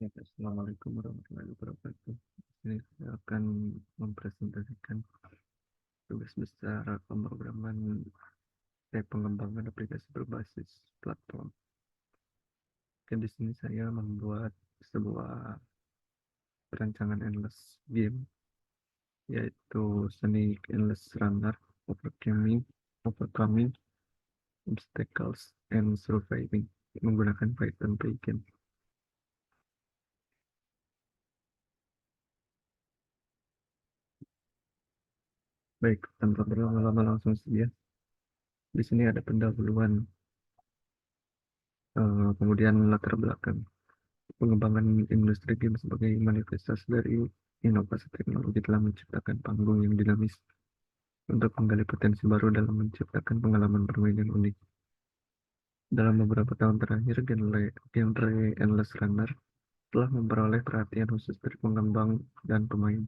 Ya, Assalamualaikum warahmatullahi wabarakatuh. Ini saya akan mempresentasikan tugas besar pemrograman pengembangan aplikasi berbasis platform. Dan di sini saya membuat sebuah perancangan endless game, yaitu Sonic Endless Runner, overcoming obstacles, and surviving menggunakan Python plugin. Baik, tanpa berlama-lama langsung saja. Di sini ada pendahuluan, kemudian latar belakang. Pengembangan industri game sebagai manifestasi dari inovasi teknologi telah menciptakan panggung yang dinamis untuk menggali potensi baru dalam menciptakan pengalaman bermain yang unik. Dalam beberapa tahun terakhir, genre Endless Runner telah memperoleh perhatian khusus dari pengembang dan pemain.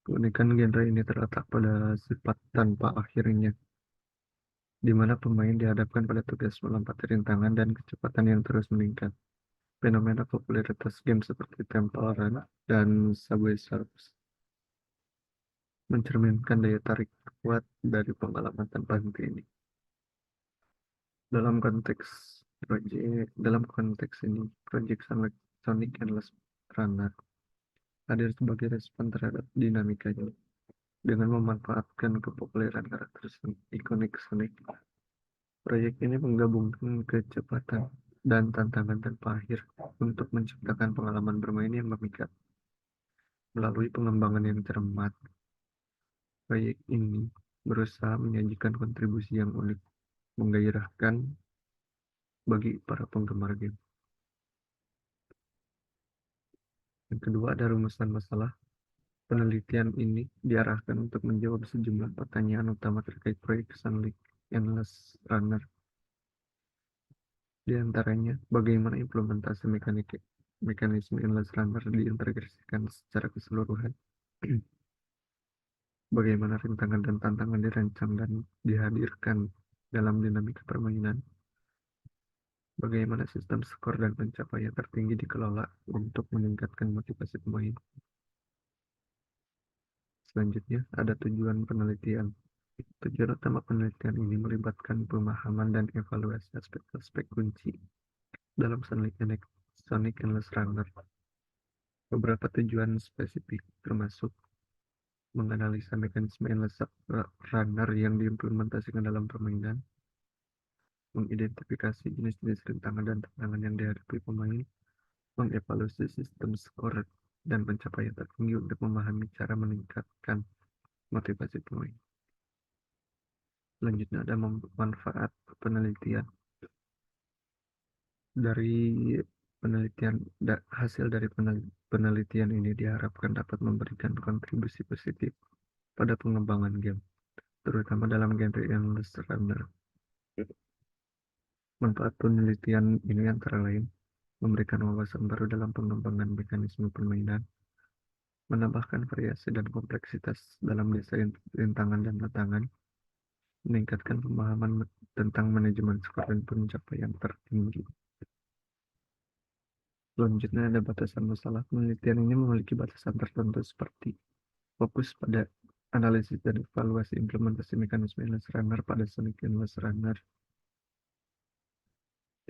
Keunikan genre ini terletak pada sifat tanpa akhirnya, di mana pemain dihadapkan pada tugas melompati rintangan dan kecepatan yang terus meningkat. Fenomena popularitas game seperti Temple Run dan Subway Surfers mencerminkan daya tarik kuat dari pengalaman tanpa henti ini. Dalam konteks ini, proyek Sonic Endless Runner hadir sebagai respon terhadap dinamikanya. Dengan memanfaatkan kepopuleran karakter ikonik Sonic, proyek ini menggabungkan kecepatan dan tantangan tanpa akhir untuk menciptakan pengalaman bermain yang memikat. Melalui pengembangan yang cermat, proyek ini berusaha menyajikan kontribusi yang unik, menggairahkan bagi para penggemar game. Yang kedua, ada rumusan masalah. Penelitian ini diarahkan untuk menjawab sejumlah pertanyaan utama terkait proyek Sunlight Endless Runner. Di antaranya, bagaimana implementasi mekanisme Endless Runner diintegrasikan secara keseluruhan. Bagaimana rintangan dan tantangan dirancang dan dihadirkan dalam dinamika permainan. Bagaimana sistem skor dan pencapaian tertinggi dikelola untuk meningkatkan motivasi pemain. Selanjutnya, ada tujuan penelitian. Tujuan utama penelitian ini melibatkan pemahaman dan evaluasi aspek-aspek kunci dalam Sonic Endless Runner. Beberapa tujuan spesifik termasuk menganalisa mekanisme Endless Runner yang diimplementasikan dalam permainan, mengidentifikasi jenis-jenis rintangan dan tantangan yang dihadapi pemain, mengevaluasi sistem skor dan pencapaian tertinggi untuk memahami cara meningkatkan motivasi pemain. Selanjutnya ada manfaat penelitian. Dari hasil dari penelitian ini diharapkan dapat memberikan kontribusi positif pada pengembangan game, terutama dalam genre yang Runner. Manfaat penelitian ini antara lain memberikan wawasan baru dalam pengembangan mekanisme permainan, menambahkan variasi dan kompleksitas dalam desain rintangan dan tantangan, meningkatkan pemahaman tentang manajemen skor dan pencapaian tertinggi. Selanjutnya ada batasan masalah. Penelitian ini memiliki batasan tertentu seperti fokus pada analisis dan evaluasi implementasi mekanisme Endless Runner pada Sonic Endless Runner,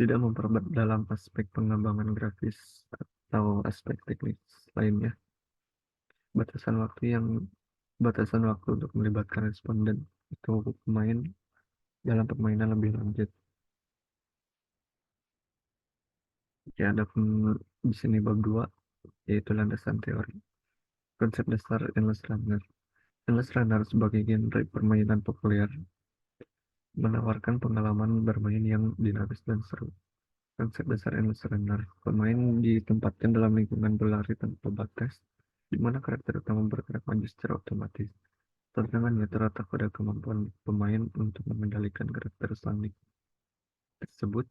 tidak memperdalam aspek pengembangan grafis atau aspek teknis lainnya. Batasan waktu untuk melibatkan responden atau pemain dalam permainan lebih lanjut. Ya, ada pun di sini bab 2, yaitu landasan teori. Konsep dasar Endless Runner. Endless Runner sebagai genre permainan populer menawarkan pengalaman bermain yang dinamis dan seru. Konsep dasar Endless Runner. Pemain ditempatkan dalam lingkungan berlari tanpa batas, di mana karakter utama bergerak maju secara otomatis. Tantangannya terletak pada kemampuan pemain untuk mengendalikan karakter Sonic tersebut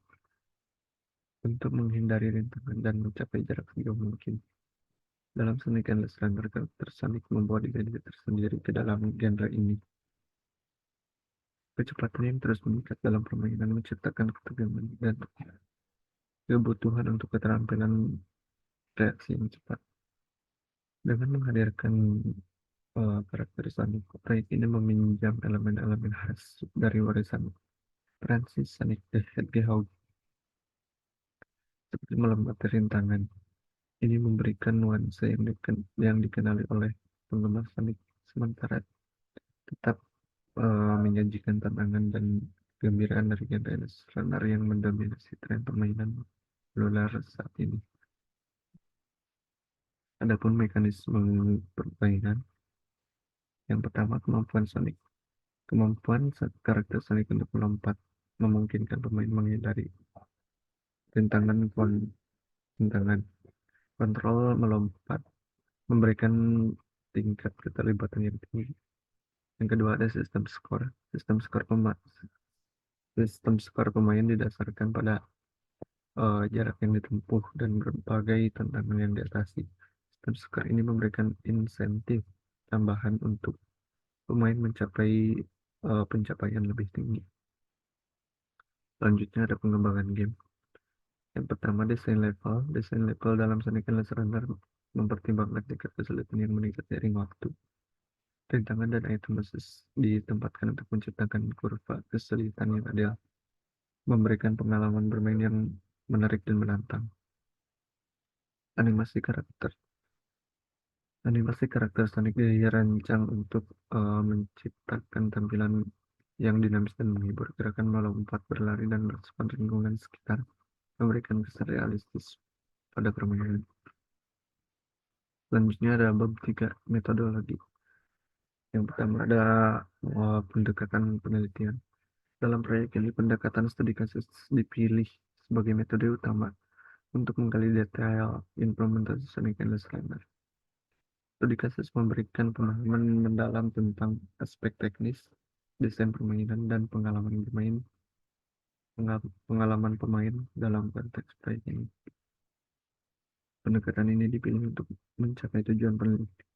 untuk menghindari rintangan dan mencapai jarak sejauh mungkin. Dalam Sonic Endless Runner, karakter Sonic membawa identitas tersendiri ke dalam genre ini. Kecepatan yang terus meningkat dalam permainan menciptakan ketegangan dan kebutuhan untuk keterampilan reaksi yang cepat. Dengan menghadirkan karakter Sonic, proyek ini meminjam elemen-elemen khas dari warisan Francis Sonic the Hedgehog seperti melompat rintangan. Ini memberikan nuansa yang dikenali oleh penggemar Sonic, sementara tetap menyajikan tantangan dan kegembiraan dari genre runner yang mendominasi tren permainan seluler saat ini. Adapun mekanisme permainan, yang pertama kemampuan Sonic. Kemampuan karakter Sonic untuk melompat memungkinkan pemain menghindari rintangan kontrol melompat, memberikan tingkat keterlibatan yang tinggi. Yang kedua ada sistem skor. Sistem skor pemain didasarkan pada jarak yang ditempuh dan berbagai tantangan yang diatasi. Sistem skor ini memberikan insentif tambahan untuk pemain mencapai pencapaian lebih tinggi. Selanjutnya ada pengembangan game. Yang pertama desain level. Desain level dalam Sonic Endless Runner mempertimbangkan tingkat kesulitan yang meningkat seiring waktu. Rintangan dan item khusus ditempatkan untuk menciptakan kurva kesulitan yang adil, memberikan pengalaman bermain yang menarik dan menantang. Animasi karakter. Animasi karakter Sonic dirancang untuk menciptakan tampilan yang dinamis dan menghibur. Gerakan melompat, berlari, dan merespon lingkungan sekitar memberikan kesan realistis pada permainan. Selanjutnya ada bab 3, metodologi. Yang pertama ada pendekatan penelitian. Dalam proyek ini, pendekatan studi kasus dipilih sebagai metode utama untuk menggali detail implementasi Sonic Endless Runner. Studi kasus memberikan pemahaman mendalam tentang aspek teknis, desain permainan, dan pengalaman pemain dalam konteks proyek ini. Pendekatan ini dipilih untuk mencapai tujuan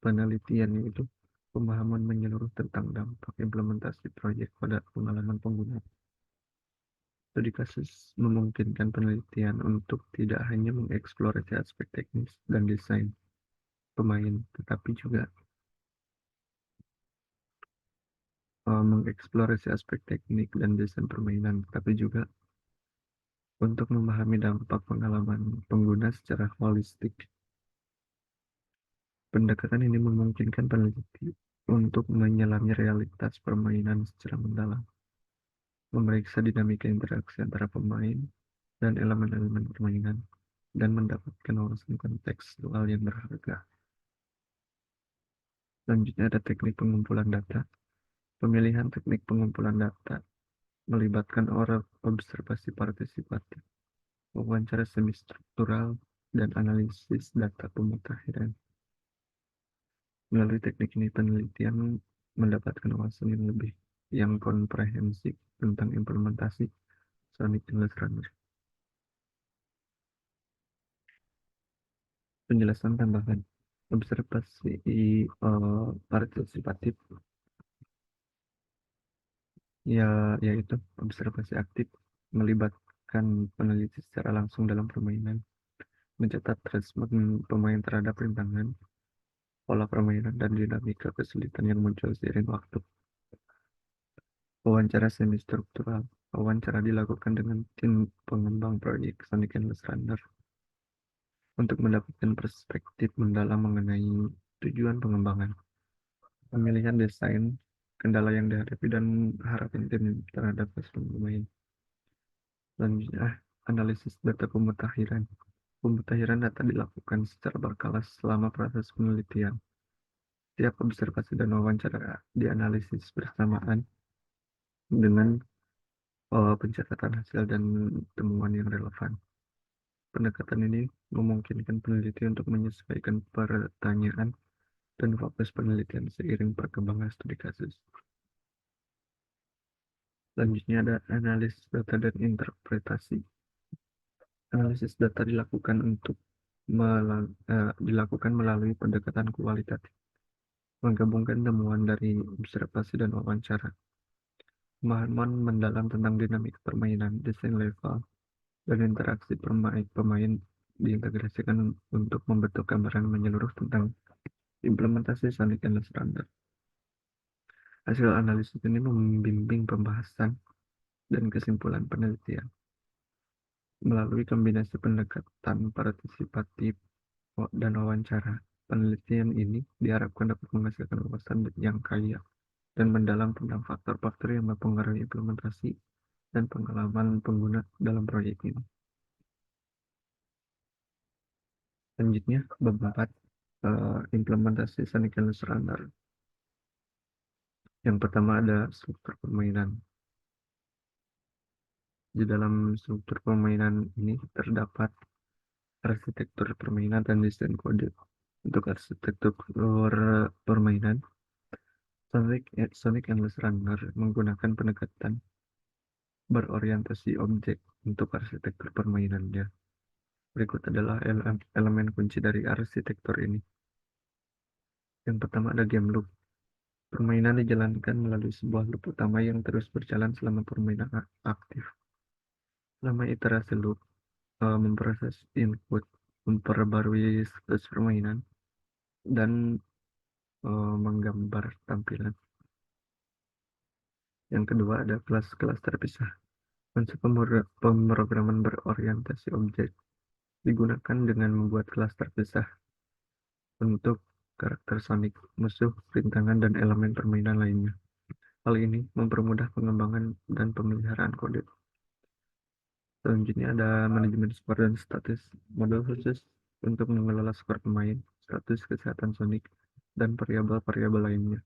penelitian, yaitu pemahaman menyeluruh tentang dampak implementasi proyek pada pengalaman pengguna. Studi kasus memungkinkan penelitian untuk tidak hanya mengeksplorasi aspek teknis dan desain pemain, tetapi juga mengeksplorasi aspek teknik dan desain permainan, tapi juga untuk memahami dampak pengalaman pengguna secara holistik. Pendekatan ini memungkinkan peneliti untuk menyelami realitas permainan secara mendalam, memeriksa dinamika interaksi antara pemain dan elemen-elemen permainan, dan mendapatkan wawasan kontekstual yang berharga. Selanjutnya ada teknik pengumpulan data. Pemilihan teknik pengumpulan data melibatkan observasi partisipatif, wawancara semi-struktural, dan analisis data pemutakhiran. Melalui teknik ini, penelitian mendapatkan wawasan yang komprehensif tentang implementasi Sonic Endless Runner. Penjelasan tambahan. Observasi partisipatif yaitu observasi aktif melibatkan peneliti secara langsung dalam permainan, mencatat respon pemain terhadap rintangan, pola permainan, dan dinamika kesulitan yang muncul seiring waktu. Wawancara semi-struktural. Wawancara dilakukan dengan tim pengembang proyek Sonic Endless Runner untuk mendapatkan perspektif mendalam mengenai tujuan pengembangan, pemilihan desain, kendala yang dihadapi, dan harapan tim terhadap keseluruhan pemain. Selanjutnya, analisis data pemutakhiran. Pemutakhiran data dilakukan secara berkala selama proses penelitian. Setiap observasi dan wawancara dianalisis bersamaan dengan pencatatan hasil dan temuan yang relevan. Pendekatan ini memungkinkan peneliti untuk menyesuaikan pertanyaan dan fokus penelitian seiring perkembangan studi kasus. Selanjutnya ada analisis data dan interpretasi. Analisis data dilakukan melalui pendekatan kualitatif, menggabungkan temuan dari observasi dan wawancara. Pemahaman mendalam tentang dinamika permainan, desain level, dan interaksi pemain diintegrasikan untuk membentuk gambaran menyeluruh tentang implementasi Sonic Endless Runner. Hasil analisis ini membimbing pembahasan dan kesimpulan penelitian. Melalui kombinasi pendekatan partisipatif dan wawancara, penelitian ini diharapkan dapat menghasilkan wawasan yang kaya dan mendalam tentang faktor-faktor yang mempengaruhi implementasi dan pengalaman pengguna dalam proyek ini. Selanjutnya, bab 4, implementasi Sonic Endless Runner. Yang pertama ada struktur permainan. Di dalam struktur permainan ini terdapat arsitektur permainan dan desain kode. Untuk arsitektur permainan, Sonic Endless Runner menggunakan pendekatan berorientasi objek untuk arsitektur permainannya. Berikut adalah elemen kunci dari arsitektur ini. Yang pertama ada game loop. Permainan dijalankan melalui sebuah loop utama yang terus berjalan selama permainan aktif. Selama iterasi loop, memproses input, memperbarui status permainan, dan menggambar tampilan. Yang kedua ada kelas-kelas terpisah. Konsep pemrograman berorientasi objek digunakan dengan membuat kelas terpisah untuk karakter Sonic, musuh, rintangan, dan elemen permainan lainnya. Hal ini mempermudah pengembangan dan pemeliharaan kode. Selanjutnya ada manajemen skor dan status, modul khusus untuk mengelola skor pemain, status kesehatan Sonic, dan variabel-variabel lainnya.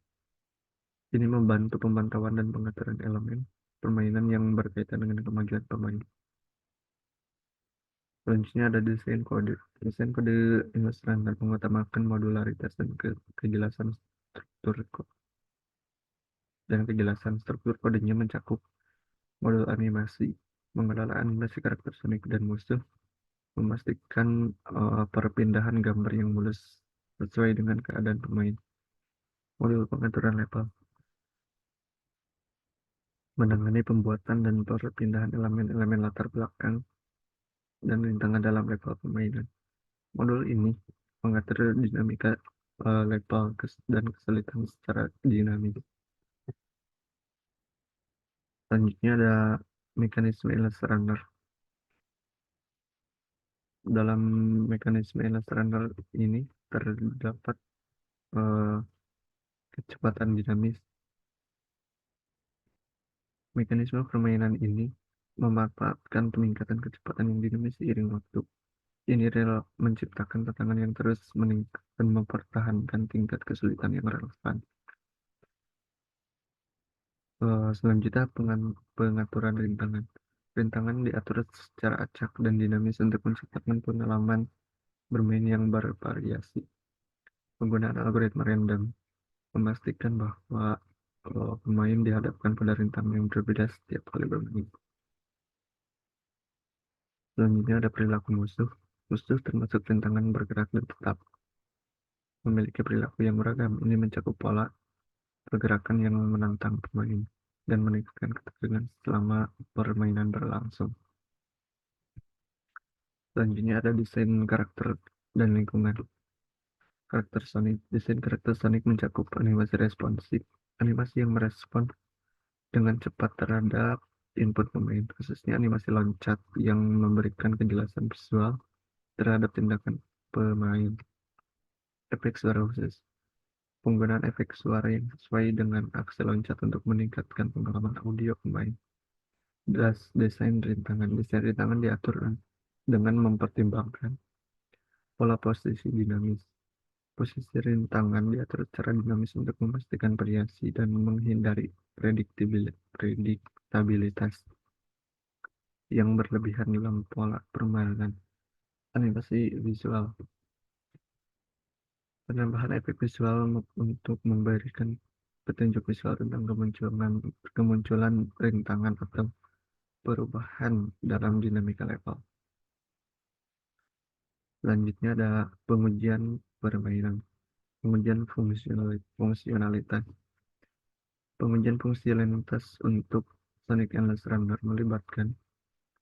Ini membantu pemantauan dan pengaturan elemen permainan yang berkaitan dengan kemajuan pemain. Selanjutnya ada desain kode. Desain kode Endless Runner mengutamakan modularitas dan kejelasan struktur kodenya mencakup modul animasi, mengelola animasi karakter Sonic dan musuh, memastikan perpindahan gambar yang mulus sesuai dengan keadaan pemain. Modul pengaturan level menangani pembuatan dan perpindahan elemen-elemen latar belakang dan rintangan dalam level permainan. Modul ini mengatur dinamika level dan kesulitan secara dinamis. Selanjutnya ada mekanisme Endless Runner. Dalam mekanisme Endless Runner ini terdapat kecepatan dinamis. Mekanisme permainan ini memanfaatkan peningkatan kecepatan yang dinamis seiring waktu. Ini menciptakan tantangan yang terus meningkat dan mempertahankan tingkat kesulitan yang relevan. Selanjutnya pengaturan rintangan. Rintangan diatur secara acak dan dinamis untuk menciptakan pengalaman bermain yang bervariasi. Penggunaan algoritma random memastikan bahwa pemain dihadapkan pada rintangan yang berbeda setiap kali bermain. Selanjutnya ada perilaku musuh. Musuh termasuk rintangan bergerak dan tetap memiliki perilaku yang beragam. Ini mencakup pola pergerakan yang menantang pemain dan meningkatkan ketegangan selama permainan berlangsung. Selanjutnya ada desain karakter dan lingkungan. Desain karakter Sonic mencakup animasi responsif, animasi yang merespon dengan cepat terhadap input pemain, khususnya animasi loncat yang memberikan kejelasan visual terhadap tindakan pemain. Efek suara khusus. Penggunaan efek suara yang sesuai dengan aksi loncat untuk meningkatkan pengalaman audio pemain. Desain rintangan. Desain rintangan diatur dengan mempertimbangkan pola posisi dinamis. Posisi rintangan diatur secara dinamis untuk memastikan variasi dan menghindari prediktabilitas yang berlebihan dalam pola permainan. Animasi visual. Penambahan efek visual untuk memberikan petunjuk visual tentang kemunculan rintangan atau perubahan dalam dinamika level. Selanjutnya ada pengujian permainan, pengujian fungsionalitas. Pengujian fungsionalitas untuk Sonic Endless Runner melibatkan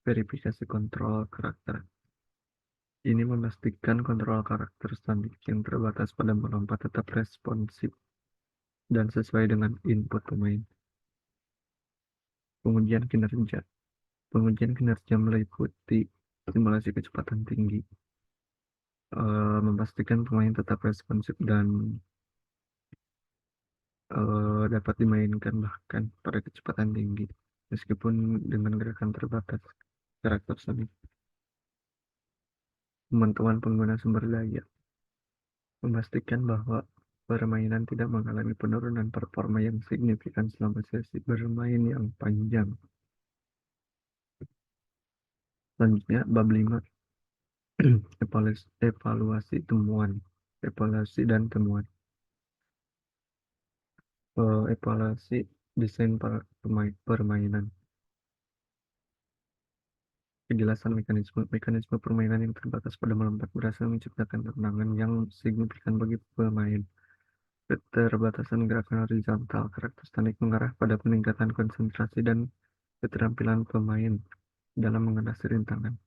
verifikasi kontrol karakter. Ini memastikan kontrol karakter standing yang terbatas pada melompat tetap responsif dan sesuai dengan input pemain. Pengujian kinerja. Pengujian kinerja meliputi simulasi kecepatan tinggi, memastikan pemain tetap responsif dan dapat dimainkan bahkan pada kecepatan tinggi, meskipun dengan gerakan terbatas karakter Sonic. Pemantauan pengguna sumber daya. Memastikan bahwa permainan tidak mengalami penurunan performa yang signifikan selama sesi bermain yang panjang. Selanjutnya, bab 5, evaluasi temuan. Evaluasi dan temuan. Evaluasi desain permainan. Kejelasan mekanisme permainan yang terbatas pada melompat berhasil menciptakan tantangan yang signifikan bagi pemain. Keterbatasan gerakan horizontal karakter stanik mengarah pada peningkatan konsentrasi dan keterampilan pemain dalam mengatasi rintangan.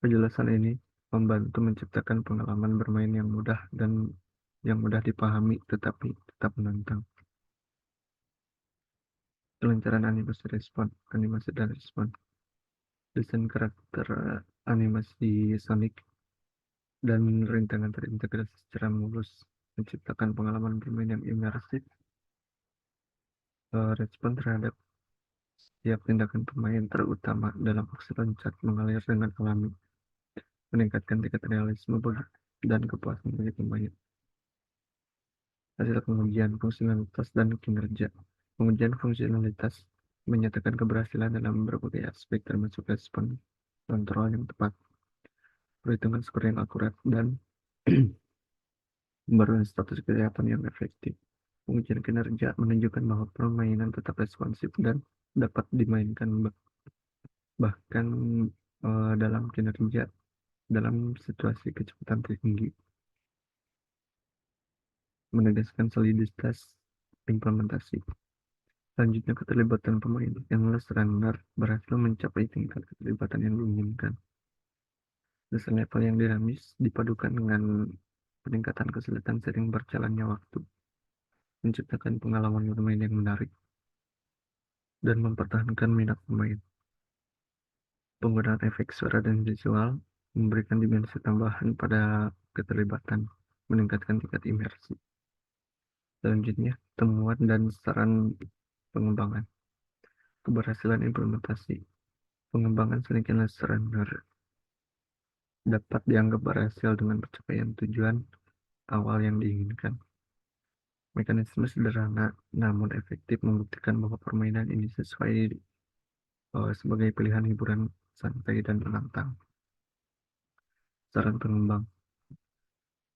Kejelasan ini membantu menciptakan pengalaman bermain yang mudah dan yang mudah dipahami tetapi tetap menantang. Kelancaran animasi dan respon. Desain karakter animasi Sonic dan rintangan terintegrasi secara mulus, menciptakan pengalaman bermain yang imersif. Respon terhadap setiap tindakan pemain, terutama dalam aksi loncat, mengalir dengan alami, meningkatkan tingkat realisme dan kepuasan bagi pemain. Hasil pengujian fungsionalitas dan kinerja. Pengujian fungsionalitas menyatakan keberhasilan dalam berbagai aspek, termasuk respon kontrol yang tepat, perhitungan skor yang akurat, dan pembaruan status kesehatan yang efektif. Pengujian kinerja menunjukkan bahwa permainan tetap responsif dan dapat dimainkan bahkan dalam kinerja dalam situasi kecepatan tinggi, menegaskan soliditas implementasi. Selanjutnya, keterlibatan pemain. Endless Runner berhasil mencapai tingkat keterlibatan yang diinginkan. Desain level yang dinamis dipadukan dengan peningkatan kesulitan sering berjalannya waktu, menciptakan pengalaman bermain yang menarik, dan mempertahankan minat pemain. Penggunaan efek suara dan visual memberikan dimensi tambahan pada keterlibatan, meningkatkan tingkat imersi. Selanjutnya, temuan dan saran pengembangan. Keberhasilan implementasi. Pengembangan Sonic Endless Runner dapat dianggap berhasil dengan pencapaian tujuan awal yang diinginkan. Mekanisme sederhana namun efektif membuktikan bahwa permainan ini sesuai sebagai pilihan hiburan santai dan menantang. Saran pengembang.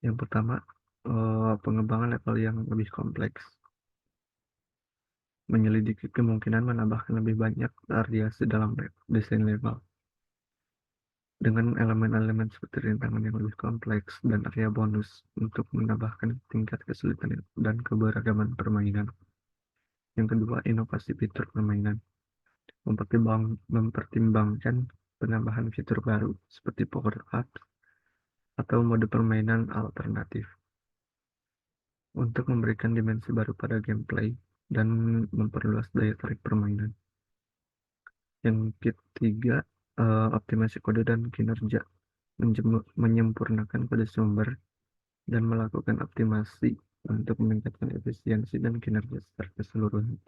Yang pertama, pengembangan level yang lebih kompleks. Menyelidiki kemungkinan menambahkan lebih banyak variasi dalam desain level. Dengan elemen-elemen seperti rintangan yang lebih kompleks dan area bonus untuk menambahkan tingkat kesulitan dan keberagaman permainan. Yang kedua, inovasi fitur permainan. Mempertimbangkan penambahan fitur baru seperti power-up atau mode permainan alternatif untuk memberikan dimensi baru pada gameplay dan memperluas daya tarik permainan. Yang ketiga, optimasi kode dan kinerja. Menyempurnakan kode sumber dan melakukan optimasi untuk meningkatkan efisiensi dan kinerja secara keseluruhan.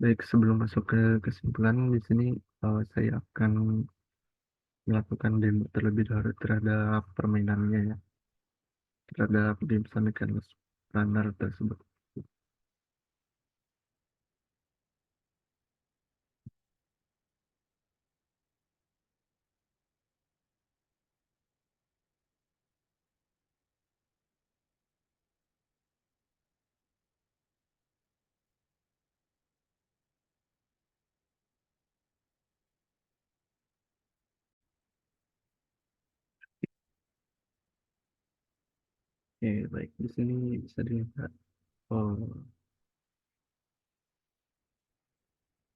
Baik, sebelum masuk ke kesimpulan, di sini saya akan melakukan demo terlebih dahulu terhadap permainannya ya, terhadap game Sonic Endless Runner tersebut. Oke, baik, di sini bisa dilihat oh,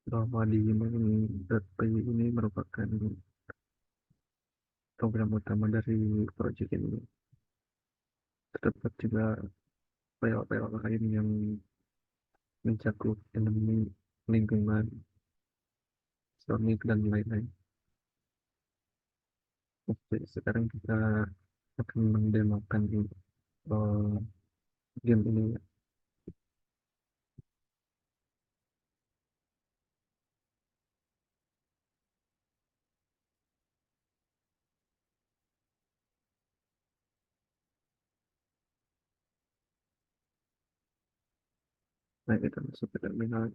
bahwa di main.py ini merupakan program utama dari proyek ini. Terdapat juga PL-PL lain yang mencakup ekonomi, lingkungan, sonic, dan lain-lain. Oke, sekarang kita akan mendemokan uh, game ini. Nah, kita masuk ke terminal.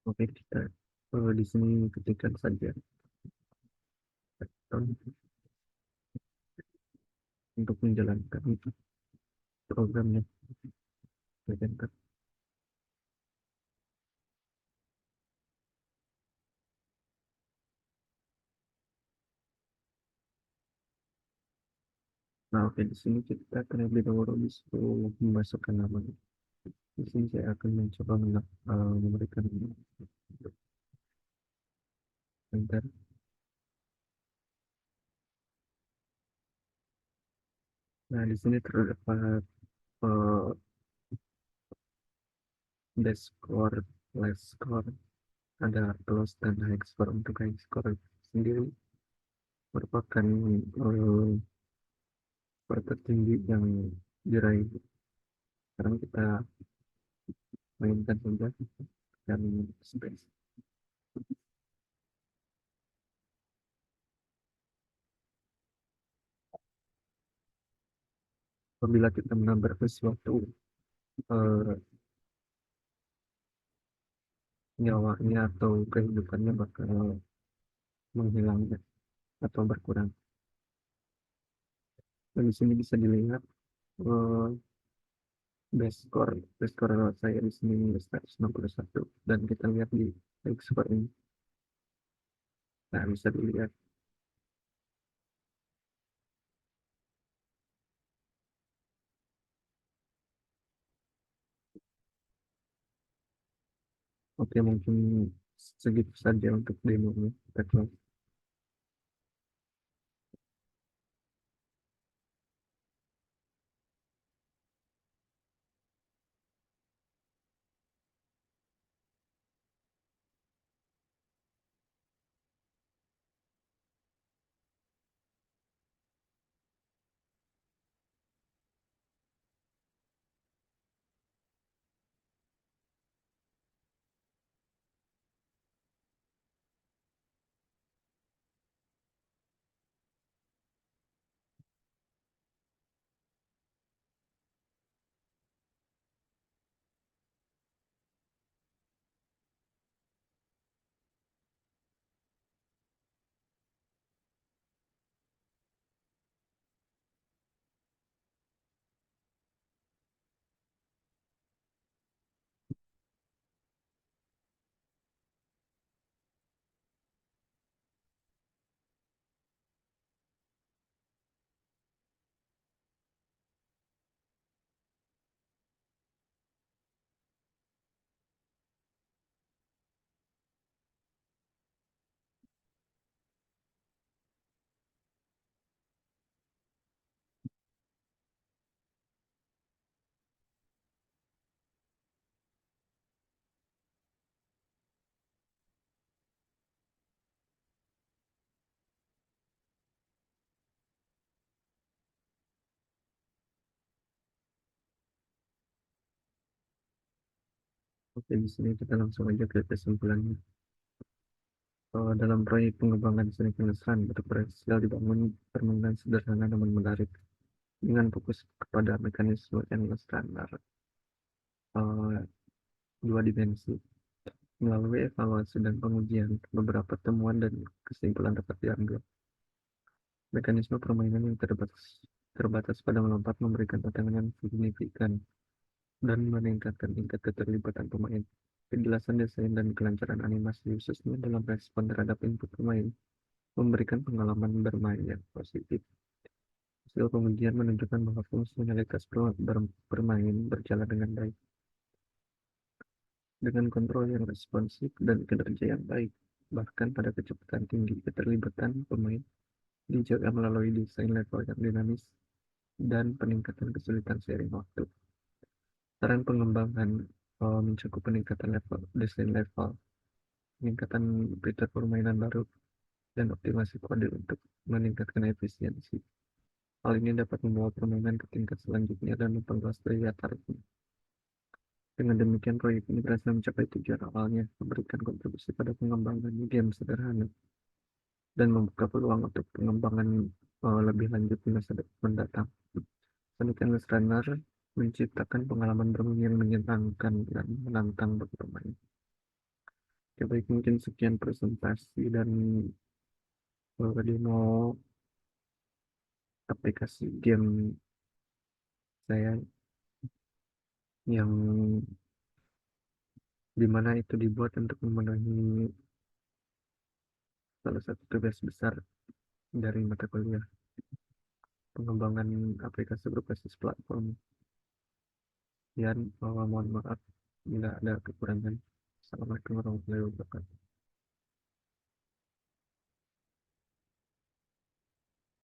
Oke, kita di sini ketikkan saja untuk menjalankan programnya. Enter. Nah, oke, di sini kita terlebih dahulu disuruh memasukkan nama. Di sini saya akan mencoba memberikan enter. Nah, di sini terdapat uh, best score, last score, ada close dan high score. Untuk high score sendiri merupakan skor tertinggi yang diraih. Sekarang kita mainkan saja dan space. Apabila kita menambah sesuatu, eh, nyawanya atau kehidupannya bakal menghilang atau berkurang. Dan di sini bisa dilihat eh, best score saya di sini 161 dan kita lihat di best score ini. Nah, bisa dilihat. Oke, mungkin segitu saja untuk demo-nya. Kita close. Oke, di sini kita langsung aja ke kesimpulannya. Dalam proyek pengembangan seni penulisan, berhasil dibangun permainan sederhana namun menarik dengan fokus kepada mekanisme endless runner eh, dua dimensi. Melalui evaluasi dan pengujian, beberapa temuan dan kesimpulan dapat diambil. Mekanisme permainan yang terbatas pada melompat memberikan tantangan yang signifikan dan meningkatkan tingkat keterlibatan pemain. Kejelasan desain dan kelancaran animasi, khususnya dalam respon terhadap input pemain, memberikan pengalaman bermain yang positif. Hasil pengujian menunjukkan bahwa fungsionalitas bermain berjalan dengan baik, dengan kontrol yang responsif dan kinerja yang baik. Bahkan pada kecepatan tinggi, keterlibatan pemain dijaga melalui desain level yang dinamis dan peningkatan kesulitan seiring waktu. Saran pengembangan mencakup peningkatan level, desain level, peningkatan fitur permainan baru, dan optimasi kode untuk meningkatkan efisiensi. Hal ini dapat membawa permainan ke tingkat selanjutnya dan memperluas daya tariknya. Dengan demikian, proyek ini berhasil mencapai tujuan awalnya, memberikan kontribusi pada pengembangan game sederhana, dan membuka peluang untuk pengembangan lebih lanjut di masa mendatang. Sonic Endless Runner menciptakan pengalaman bermain yang menyenangkan dan menantang bagi pemain. Ya baik, mungkin sekian presentasi dan demo aplikasi game saya yang dimana itu dibuat untuk memenuhi salah satu tugas besar dari mata kuliah, pengembangan aplikasi berbasis platform. Dan mohon maaf bila ada kekurangan. Assalamualaikum warahmatullahi wabarakatuh.